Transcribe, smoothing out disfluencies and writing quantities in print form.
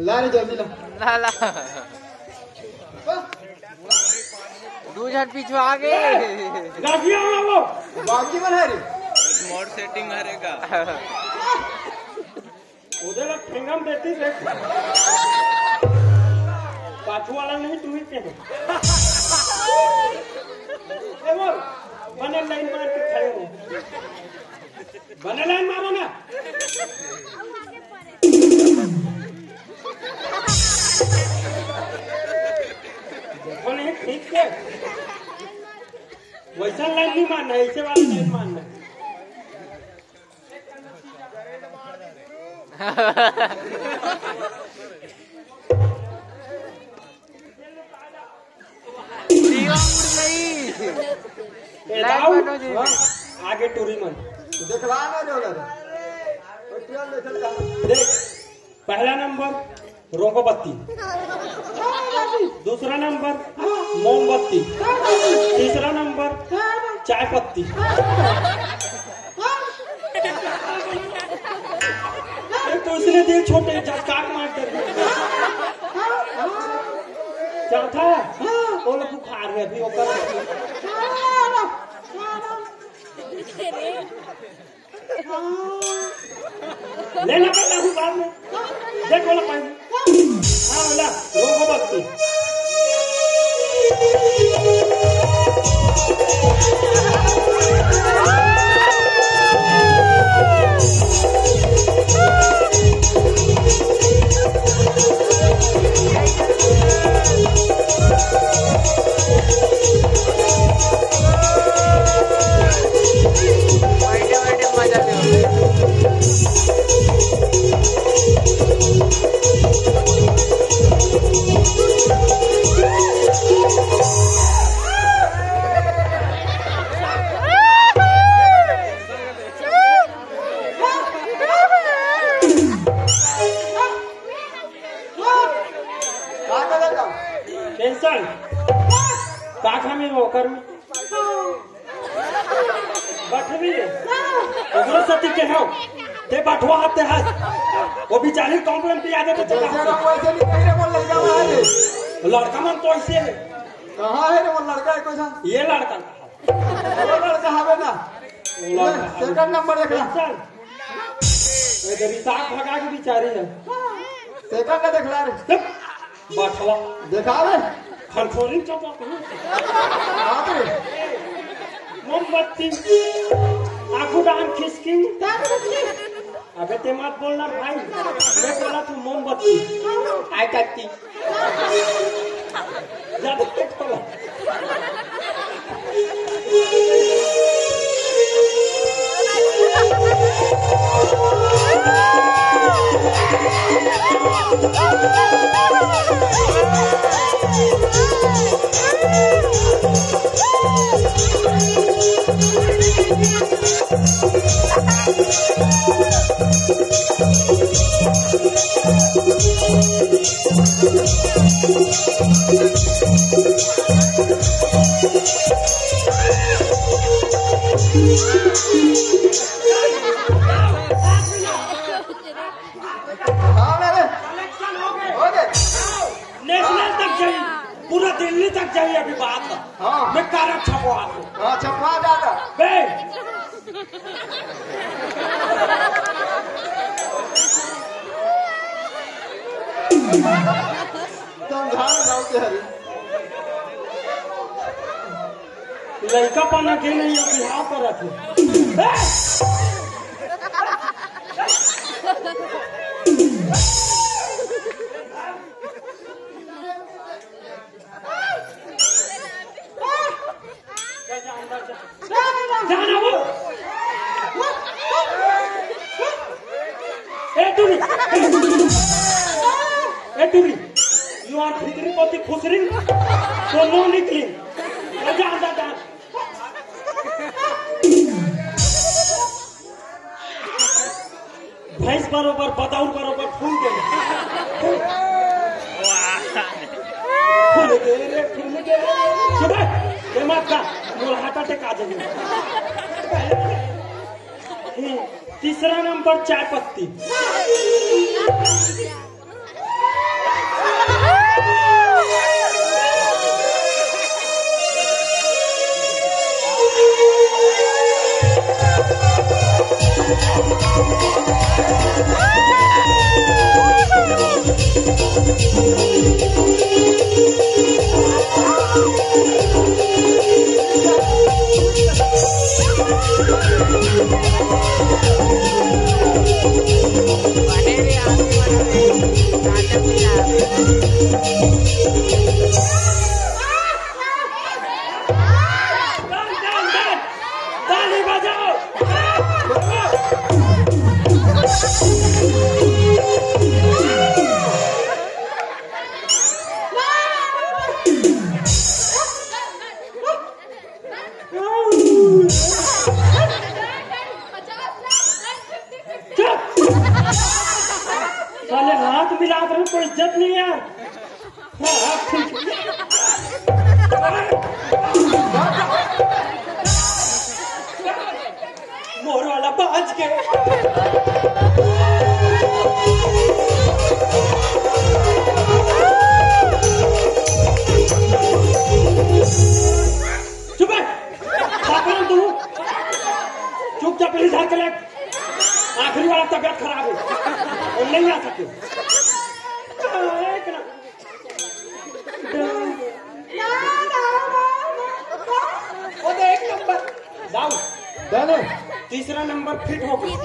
ला रे जल्दी ला दो झट पीछे आ गए बाकी बना रे मोड सेटिंग हरेगा उधर ठेंगम देती थे पाछू वाला नहीं तू ही के बने लाइन मार के खड़े हो बने लाइन मारो ना देखो नहीं ठीक है वैसा लाइन नहीं मारना ऐसे वाला लाइन मारना आगे टूरी मन देखला ना रे देख पहला नंबर रोगोबत्ती दूसरा नंबर मोमबत्ती तीसरा नंबर चाय पत्ती तो इसने दिए छोटे काट मार कर चौथा वो लोग बुखार है अभी ओकर ले ला कर लागू बाद में देख वाला पानी हाँ ला रोगोबत्ती टेंशन काखा में होकर में बैठवी ओकरो सती के हो ते बैठवा आते हैं वो बेचारी कॉम्प्लेन पे आ जाते चला वैसे नहीं कह रे वो लड़का वहां है लड़का मन तो ऐसे है कहां है रे वो लड़का है कोई सा ये लड़का वो लड़का हवे ना सेकंड नंबर देख ला चल ये देवी साख भगा के बेचारी है सेकंड का देख ला रे बैठवा देखा रे खरखोरी चौपा आप रे मोमबत्ती आंखों डांग खिसकी अबे ते मत बोलना भाई मैं बोला तू मोमबत्ती आई करती ज्यादा पेट खोला नेशनल तक जाइए पूरा दिल्ली तक जाइए अभी बात हाँ मैं कारक छपवा हाँ छपवा दादा बे समझाना ना उसे हरी लड़का पाना के नहीं है बिहार पर रखे जाना वो टूरी यू आर फिक्री पोती खुसरी तो नो निकली जा जा जा भैंस बरोबर बदाउर बरोबर फूल दे सुबह मत का मोर हाथ टेका जाएगी तीसरा नंबर चाय पत्ती साले हाथ मिला रहे कोई इज्जत नहीं यार मोर वाला बाज के चुप है तू चुपचाप पुलिस हाथ के लग आखिरी वाला तबियत खराब है और नहीं आ सकते एक नंबर जाओ तीसरा नंबर फिट हो गया